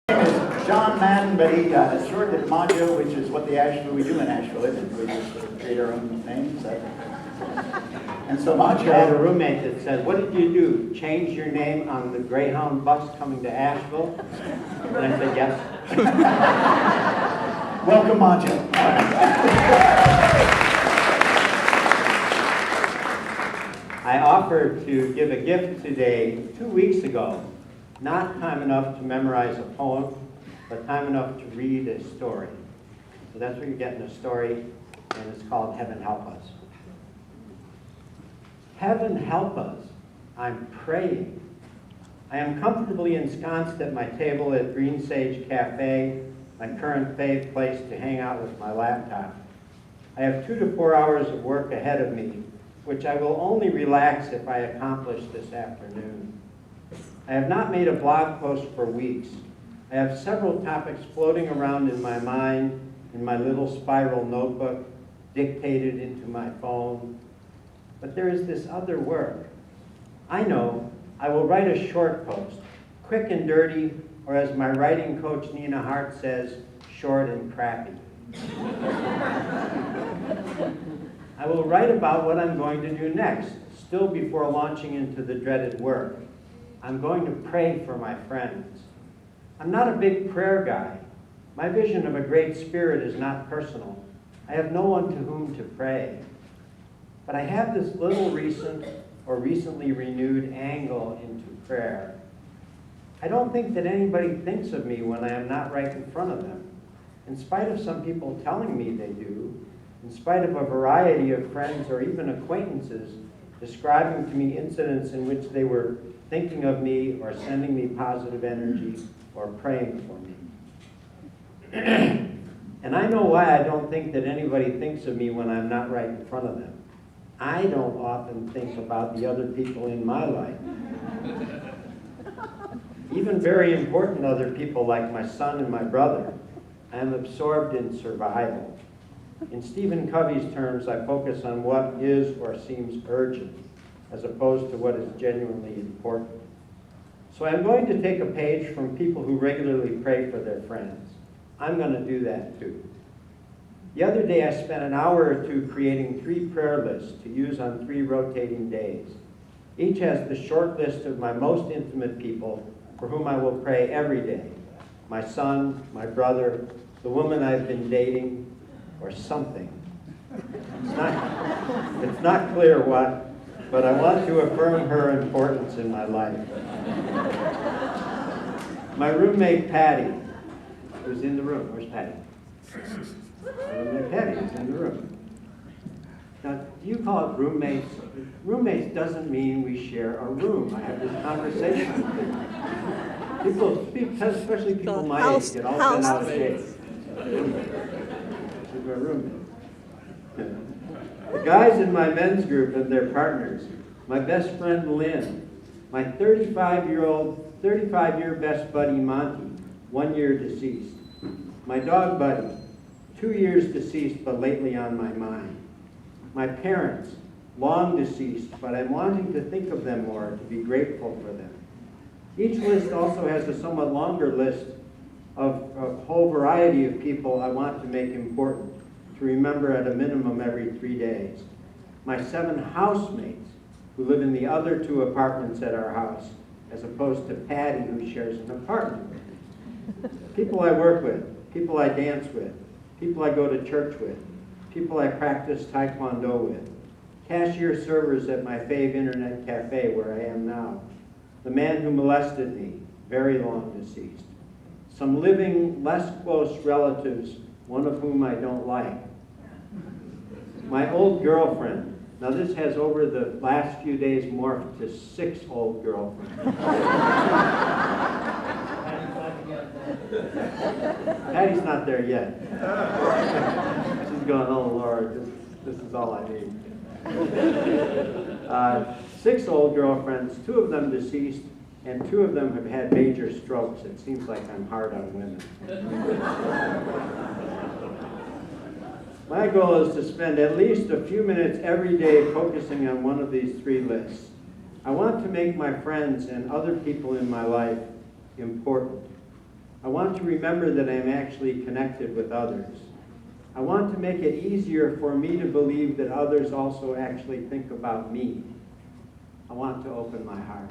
John Madden, but he shortened Majo, which is what we do in Asheville, isn't it? We just sort of create our own names. And so Majo. I had a roommate that said, "What did you do? Change your name on the Greyhound bus coming to Asheville?" And I said, "Yes." Welcome, Majo. I offered to give a gift today 2 weeks ago. Not time enough to memorize a poem, but time enough to read a story. So that's where you're getting a story, and it's called Heaven Help Us. Heaven help us, I'm praying. I am comfortably ensconced at my table at Green Sage Cafe, my current fave place to hang out with my laptop. I have 2 to 4 hours of work ahead of me, which I will only relax if I accomplish this afternoon. I have not made a blog post for weeks. I have several topics floating around in my mind in my little spiral notebook, dictated into my phone. But there is this other work. I know I will write a short post, quick and dirty, or as my writing coach Nina Hart says, short and crappy. I will write about what I'm going to do next, still before launching into the dreaded work. I'm going to pray for my friends. I'm not a big prayer guy. My vision of a great spirit is not personal. I have no one to whom to pray. But I have this little recent or recently renewed angle into prayer. I don't think that anybody thinks of me when I am not right in front of them, in spite of some people telling me they do, in spite of a variety of friends or even acquaintances describing to me incidents in which they were thinking of me or sending me positive energy or praying for me. And I know why I don't think that anybody thinks of me when I'm not right in front of them. I don't often think about the other people in my life. Even very important other people like my son and my brother. I am absorbed in survival. In Stephen Covey's terms, I focus on what is or seems urgent, as opposed to what is genuinely important. So I'm going to take a page from people who regularly pray for their friends. I'm going to do that too. The other day I spent an hour or 2 creating 3 prayer lists to use on 3 rotating days. Each has the short list of my most intimate people for whom I will pray every day. My son, my brother, the woman I've been dating, or something. It's not clear what, but I want to affirm her importance in my life. My roommate Patty, who's in the room. Where's Patty? My roommate Patty is in the room. Now, do you call it roommates? Roommates doesn't mean we share a room. I have this conversation with people. People, especially people my age, get all bent out of shape. She's my roommate. The guys in my men's group and their partners, my best friend Lynn, my 35-year best buddy Monty, 1 year deceased, my dog buddy, 2 years deceased but lately on my mind, my parents, long deceased, but I'm wanting to think of them more, to be grateful for them. Each list also has a somewhat longer list of a whole variety of people I want to make important, to remember at a minimum every 3 days. My 7 housemates who live in the other 2 apartments at our house, as opposed to Patty who shares an apartment with me. People I work with, people I dance with, people I go to church with, people I practice Taekwondo with, cashier servers at my fave internet cafe where I am now, the man who molested me, very long deceased, some living, less close relatives, one of whom I don't like, my old girlfriend. Now this has over the last few days morphed to 6 old girlfriends. Patty's not there yet. She's going, oh Lord, this is all I need. 6 old girlfriends, 2 of them deceased, and 2 of them have had major strokes. It seems like I'm hard on women. My goal is to spend at least a few minutes every day focusing on one of these 3 lists. I want to make my friends and other people in my life important. I want to remember that I'm actually connected with others. I want to make it easier for me to believe that others also actually think about me. I want to open my heart.